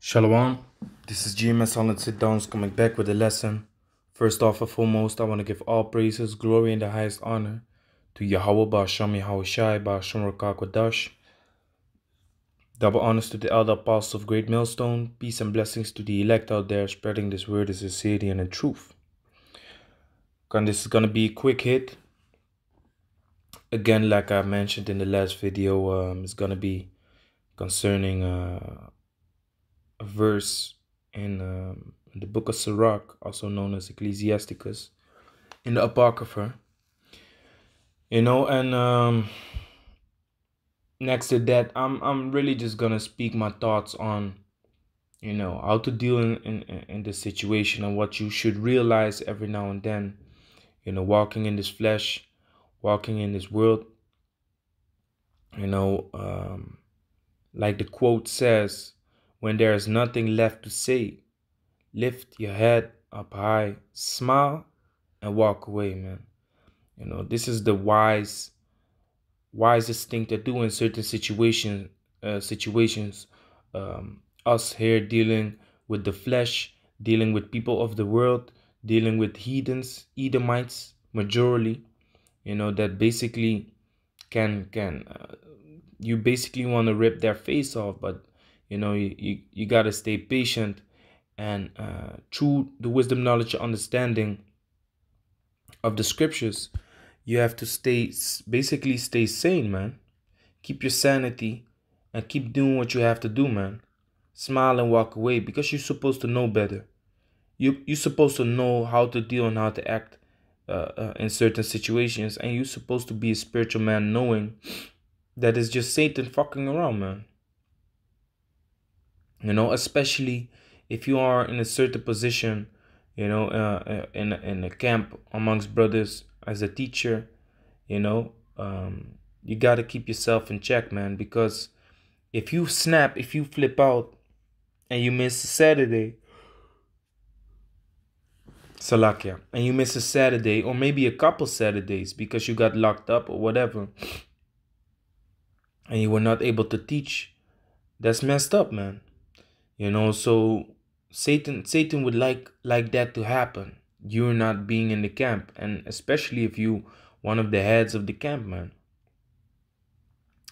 Shalom, this is GMS Holland Sit Downs coming back with a lesson. First off and foremost, I want to give all praises, glory, and the highest honor to Yahweh Ba'Hasham Yahweh Shai Ba'Hasham Rakakwadash. Double honors to the elder apostles of Great Millstone. Peace and blessings to the elect out there spreading this word in sincerity and in truth. And this is going to be a quick hit. Again, like I mentioned in the last video, it's going to be concerning a verse in the book of Sirach, also known as Ecclesiasticus, in the Apocrypha. And next to that, I'm really just gonna speak my thoughts on how to deal in this situation and what you should realize every now and then. Walking in this flesh, walking in this world. Like the quote says, when there is nothing left to say, lift your head up high, smile, and walk away, man. This is the wisest thing to do in certain situations. Us here dealing with the flesh, dealing with people of the world, dealing with heathens, Edomites, majority. That basically can you basically want to rip their face off, but you gotta stay patient and through the wisdom, knowledge, understanding of the scriptures, you have to basically stay sane, man. Keep your sanity and keep doing what you have to do, man. Smile and walk away because you're supposed to know better. You're supposed to know how to deal and how to act in certain situations, and you're supposed to be a spiritual man knowing that it's just Satan fucking around, man. Especially if you are in a certain position, in a camp amongst brothers as a teacher, you got to keep yourself in check, man, because if you flip out and you miss a Saturday, Salakia, and you miss a Saturday or maybe a couple Saturdays because you got locked up or whatever, and you were not able to teach, that's messed up, man. So Satan would like that to happen. You're not being in the camp, and especially if you one of the heads of the camp, man.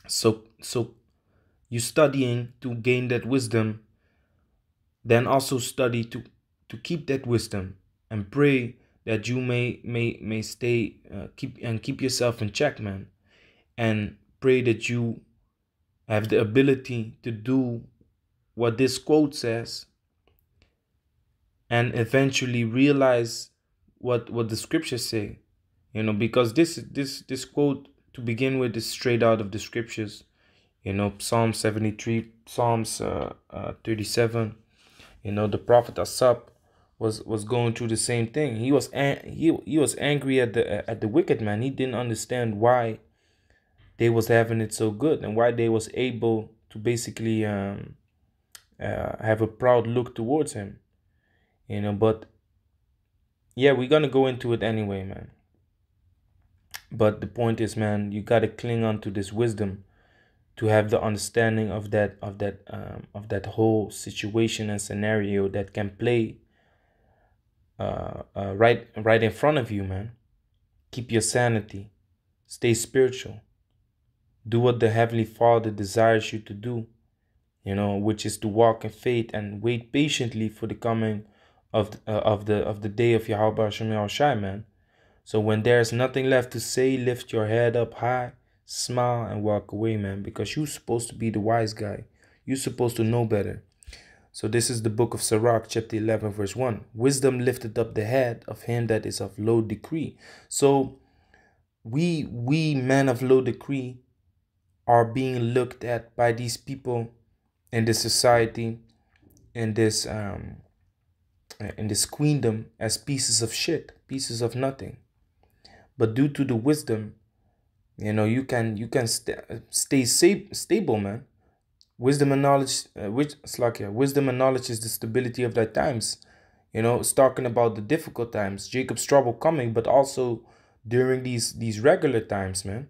So you studying to gain that wisdom, then also study to keep that wisdom and pray that you may stay keep yourself in check, man, and pray that you have the ability to do what this quote says and eventually realize what the scriptures say, because this quote to begin with is straight out of the scriptures. Psalm 73, Psalms 37. The prophet Asap was going through the same thing. He was angry at the wicked man. He didn't understand why they was having it so good and why they was able to basically have a proud look towards him. But yeah, we're gonna go into it anyway, man. But the point is, man, you gotta cling on to this wisdom to have the understanding of that whole situation and scenario that can play right in front of you, man. Keep your sanity, stay spiritual, do what the Heavenly Father desires you to do, which is to walk in faith and wait patiently for the coming of the day of Yahweh Hashem Yahushai, man. So when there's nothing left to say, lift your head up high, smile, and walk away, man, because you're supposed to be the wise guy. You're supposed to know better. So this is the book of Sirach, chapter 11, verse 1. Wisdom lifted up the head of him that is of low degree. So we men of low degree are being looked at by these people in this society, in this queendom, as pieces of shit, pieces of nothing. But due to the wisdom, you can stay stable, man. Wisdom and knowledge, wisdom and knowledge is the stability of thy times. It's talking about the difficult times, Jacob's trouble coming, but also during these regular times, man.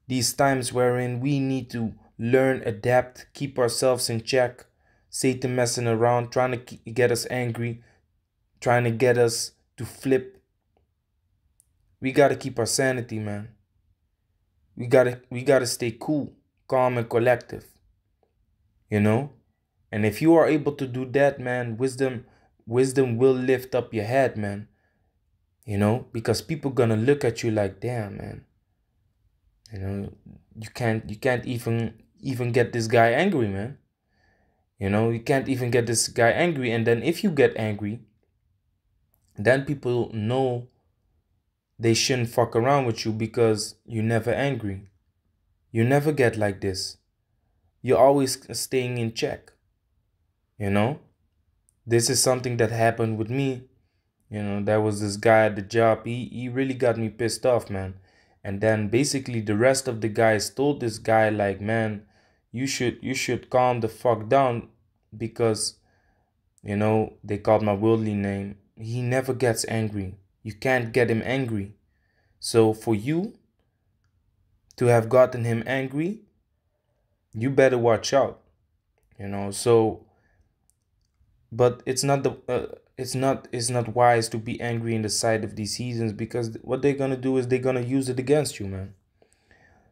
These times wherein we need to learn, adapt, keep ourselves in check, Satan messing around, trying to get us angry, trying to get us to flip. We gotta keep our sanity, man. We gotta stay cool, calm, and collective. You know? And if you are able to do that, man, wisdom will lift up your head, man. You know, because people gonna look at you like, damn, man. You know, you can't even get this guy angry, man. You know, you can't even get this guy angry. And then if you get angry, then people know they shouldn't fuck around with you because you're never angry. You never get like this. You're always staying in check. You know, this is something that happened with me. You know, there was this guy at the job. He really got me pissed off, man. And then basically the rest of the guys told this guy like, man, you should calm the fuck down because, you know, they called my worldly name. He never gets angry. You can't get him angry. So for you to have gotten him angry, you better watch out. You know, so but it's not wise to be angry in the sight of these heathens because what they're gonna do is they're gonna use it against you, man.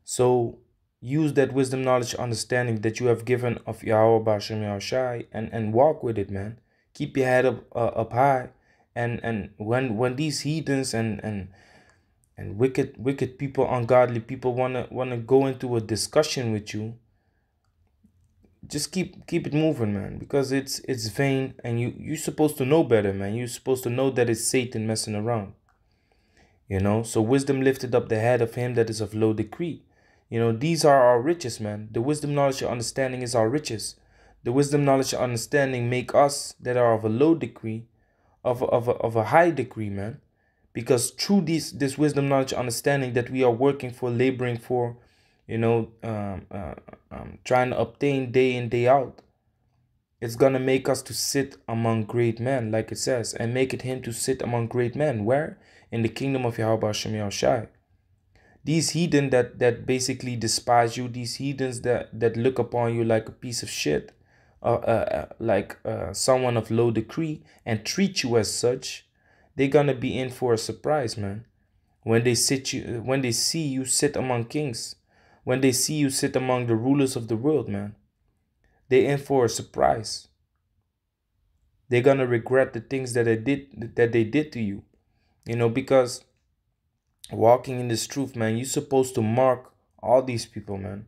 So use that wisdom, knowledge, understanding that you have given of Yahweh Bashem Yahushai and walk with it, man. Keep your head up high, and when these heathens and wicked people, ungodly people wanna go into a discussion with you, just keep it moving, man, because it's vain, and you're supposed to know better, man. You're supposed to know that it's Satan messing around. You know, so wisdom lifted up the head of him that is of low degree. You know, these are our riches, man. The wisdom, knowledge, and understanding is our riches. The wisdom, knowledge, and understanding make us that are of a low degree of a high degree, man. Because through this wisdom, knowledge, understanding that we are working for, laboring for, you know, trying to obtain day in, day out, it's gonna make us to sit among great men, like it says, and make it him to sit among great men. Where? In the kingdom of Yahweh Hashem Yahushai. These heathen that basically despise you, these heathens that look upon you like a piece of shit, like someone of low degree, and treat you as such, they're gonna be in for a surprise, man. When they see you sit among kings, when they see you sit among the rulers of the world, man, they in for a surprise. They're gonna regret the things that they did to you, you know, because walking in this truth, man, you're supposed to mark all these people, man.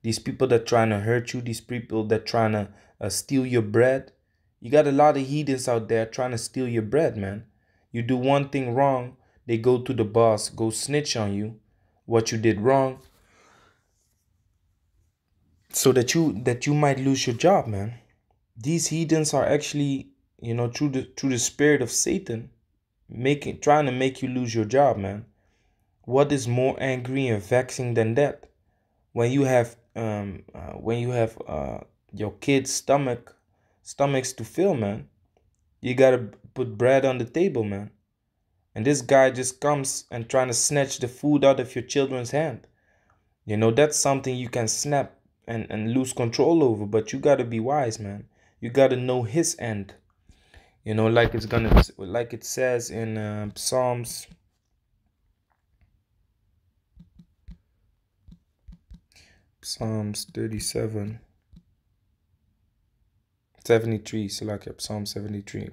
These people that trying to hurt you, these people that trying to steal your bread. You got a lot of heathens out there trying to steal your bread, man. You do one thing wrong, they go to the boss, go snitch on you, what you did wrong, so that you might lose your job, man. These heathens are actually, you know, through the spirit of Satan, trying to make you lose your job, man. What is more angry and vexing than that? When you have your kids' stomachs to fill, man. You gotta put bread on the table, man. And this guy just comes and trying to snatch the food out of your children's hand. You know, that's something you can snap and lose control over, but you gotta be wise, man. You gotta know his end. You know, like it says in Psalms 37, 73. So like Psalm 73.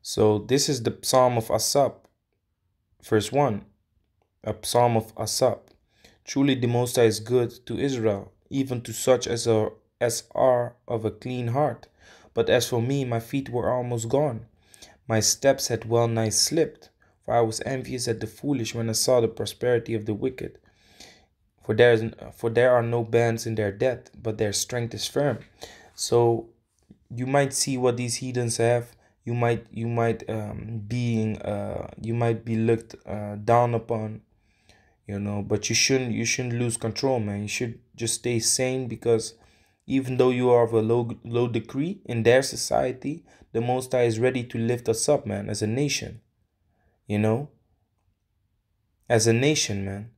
So this is the Psalm of Asaph, verse 1. A Psalm of Asaph. Truly the Most High is good to Israel, even to such as are of a clean heart. But as for me, my feet were almost gone. My steps had well nigh slipped, for I was envious at the foolish when I saw the prosperity of the wicked. For there are no bands in their death, but their strength is firm. So you might see what these heathens have. You might be looked down upon, you know, but you shouldn't lose control, man. You should just stay sane, because even though you are of a low degree in their society, the Most High is ready to lift us up, man, as a nation. You know, as a nation, man.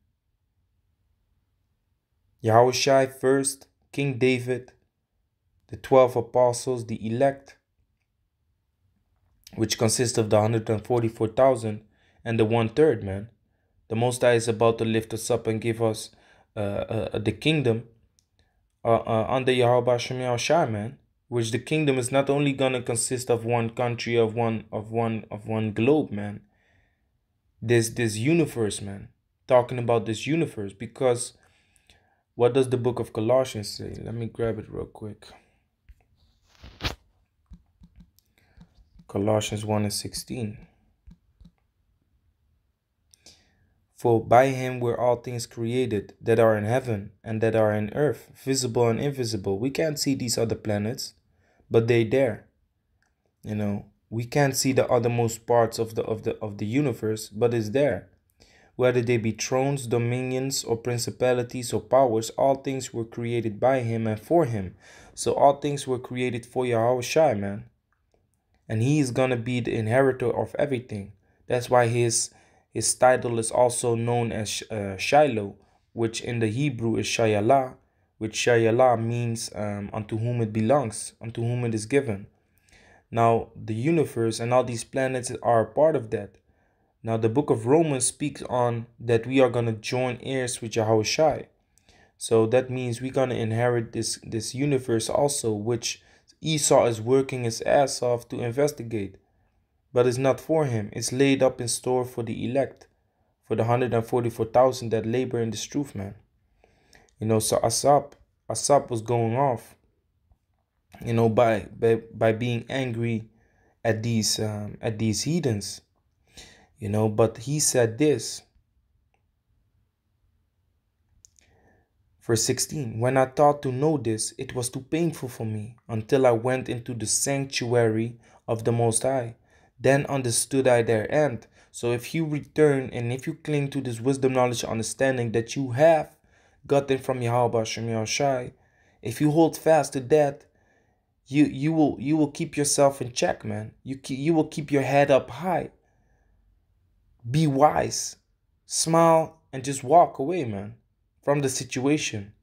Yahushai first, King David, the 12 apostles, the elect, which consists of the 144,000, and the 1/3, man. The Most High is about to lift us up and give us the kingdom under Yahweh Shem Yahushua, man. Which the kingdom is not only gonna consist of one country, of one globe, man. This universe, man. Talking about this universe, because what does the book of Colossians say? Let me grab it real quick. Colossians 1:16. For by him were all things created, that are in heaven and that are in earth, visible and invisible. We can't see these other planets, but they there. You know, we can't see the othermost parts of the universe, but it's there. Whether they be thrones, dominions, or principalities or powers, all things were created by him and for him. So all things were created for Yahweh Shai, man. And he is gonna be the inheritor of everything. That's why his title is also known as Shiloh, which in the Hebrew is Shayalah, which Shayalah means unto whom it belongs, unto whom it is given. Now, the universe and all these planets are a part of that. Now, the book of Romans speaks on that we are going to join heirs with Yahweh Shai. So that means we're going to inherit this universe also, which Esau is working his ass off to investigate. But it's not for him. It's laid up in store for the elect, for the 144,000 that labor in this truth, man. You know, so Asap was going off, you know, by being angry at these heathens, you know. But he said this, verse 16, when I thought to know this, it was too painful for me until I went into the sanctuary of the Most High. Then understood I their end. So if you return and if you cling to this wisdom, knowledge, understanding that you have gotten from Yahweh Shem Yahushai, if you hold fast to that, you will keep yourself in check, man. You will keep your head up high. Be wise, smile, and just walk away, man, from the situation,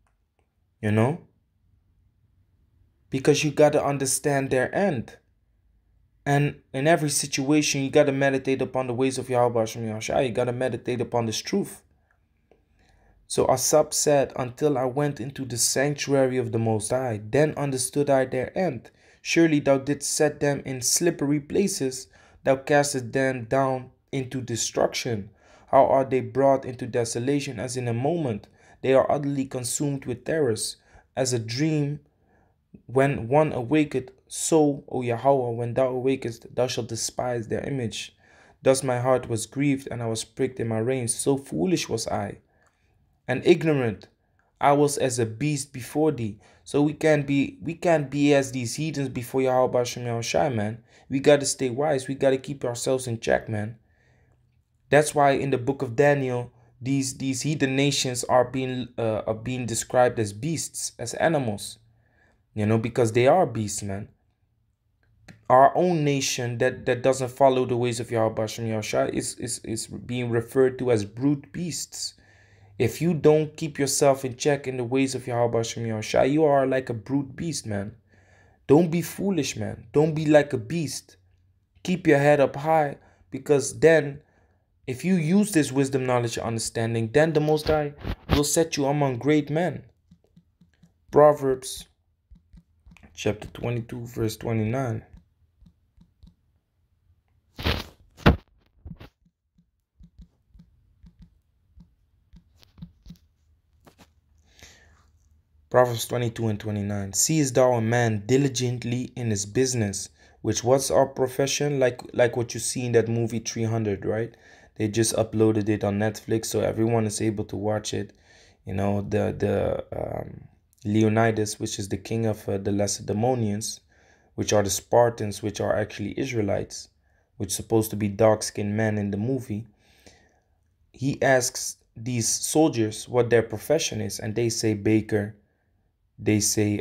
you know, because you got to understand their end. And in every situation, you got to meditate upon the ways of Yahweh Shem Yahushua. You got to meditate upon this truth. So Asap said, until I went into the sanctuary of the Most High, then understood I their end. Surely thou didst set them in slippery places, thou castest them down into destruction. How are they brought into desolation as in a moment? They are utterly consumed with terrors, as a dream when one awaketh. So, O Yahweh, when thou awakest, thou shalt despise their image. Thus my heart was grieved, and I was pricked in my reins. So foolish was I, and ignorant. I was as a beast before thee. So we can't be as these heathens before Yahweh Shem Yahushai, man. We got to stay wise. We got to keep ourselves in check, man. That's why in the book of Daniel, these heathen nations are being described as beasts, as animals. You know, because they are beasts, man. Our own nation that doesn't follow the ways of Yahweh Shem Yahushai is being referred to as brute beasts. If you don't keep yourself in check in the ways of Yahweh Shem Yahushai, you are like a brute beast, man. Don't be foolish, man. Don't be like a beast. Keep your head up high, because then if you use this wisdom, knowledge, understanding, then the Most High will set you among great men. Proverbs chapter 22, verse 29. Proverbs 22 and 29. Seest thou a man diligently in his business, which what's our profession? Like what you see in that movie 300, right? They just uploaded it on Netflix, so everyone is able to watch it. You know, the Leonidas, which is the king of the Lacedaemonians, which are the Spartans, which are actually Israelites, which is supposed to be dark-skinned men in the movie. He asks these soldiers what their profession is, and they say baker. They say,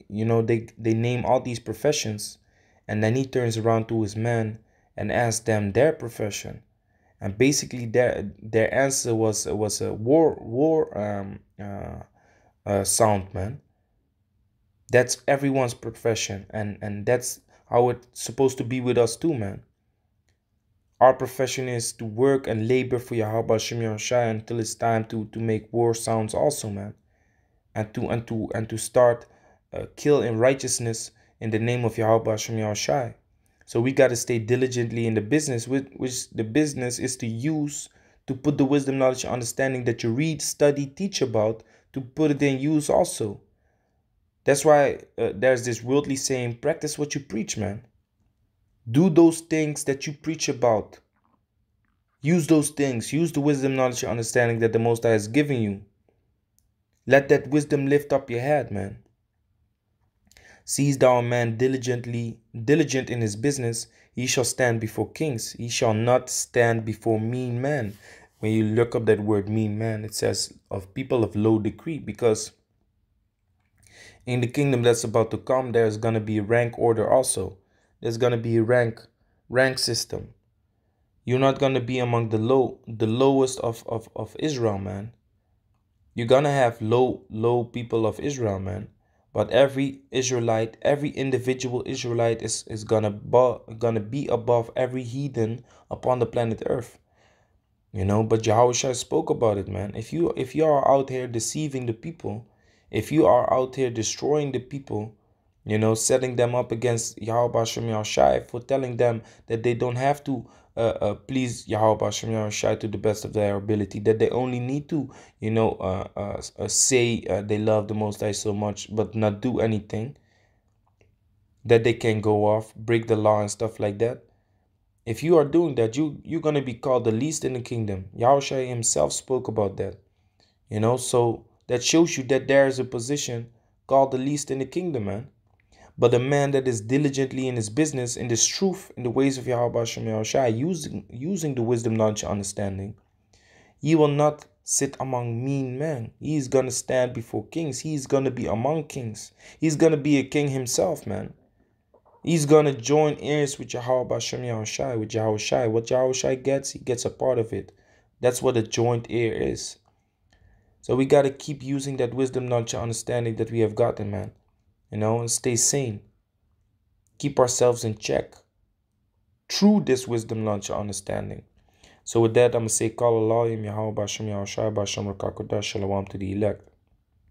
you know, they name all these professions, and then he turns around to his men and asks them their profession, and basically their answer was a war sound, man. That's everyone's profession, and that's how it's supposed to be with us too, man. Our profession is to work and labor for Yahweh Shem Shai until it's time to make war sounds also, man. And to start kill in righteousness in the name of Yahweh Shem Shai. So we got to stay diligently in the business, which the business is to use to put the wisdom, knowledge, and understanding that you read, study, teach about, to put it in use also. That's why there's this worldly saying, practice what you preach, man. Do those things that you preach about. Use those things. Use the wisdom, knowledge, and understanding that the Most High has given you. Let that wisdom lift up your head, man. Seest thou a man diligent in his business, he shall stand before kings. He shall not stand before mean men. When you look up that word mean man, it says of people of low degree, because in the kingdom that's about to come, there's going to be a rank order also. There's going to be a rank system. You're not going to be among the lowest of Israel, man. You're going to have low people of Israel, man. But every Israelite, every individual Israelite is gonna be above every heathen upon the planet Earth. You know, but Yahushua spoke about it, man. If you are out here deceiving the people, if you are out here destroying the people, you know, setting them up against Yahweh Shem Yahushai, for telling them that they don't have to please Yahweh Shem Yahushai to the best of their ability, that they only need to, you know, say they love the Most High so much, but not do anything, that they can go off, break the law and stuff like that. If you are doing that, you're going to be called the least in the kingdom. Yahushua himself spoke about that. You know, so that shows you that there is a position called the least in the kingdom, man. But a man that is diligently in his business, in this truth, in the ways of Yahweh Shem Yahushai, using the wisdom, knowledge, and understanding, he will not sit among mean men. He's going to stand before kings. He's going to be among kings. He's going to be a king himself, man. He's going to join ears with Yahweh Shem Yahushai, with Yahushai. What Yahushai gets, he gets a part of it. That's what a joint ear is. So we got to keep using that wisdom, knowledge, and understanding that we have gotten, man. You know, and stay sane. Keep ourselves in check through this wisdom, knowledge, and understanding. So with that, I'm going to say, call Allah, Yahweh Bashem Yahushai, Bashem Rakakodah, Shalom to the elect.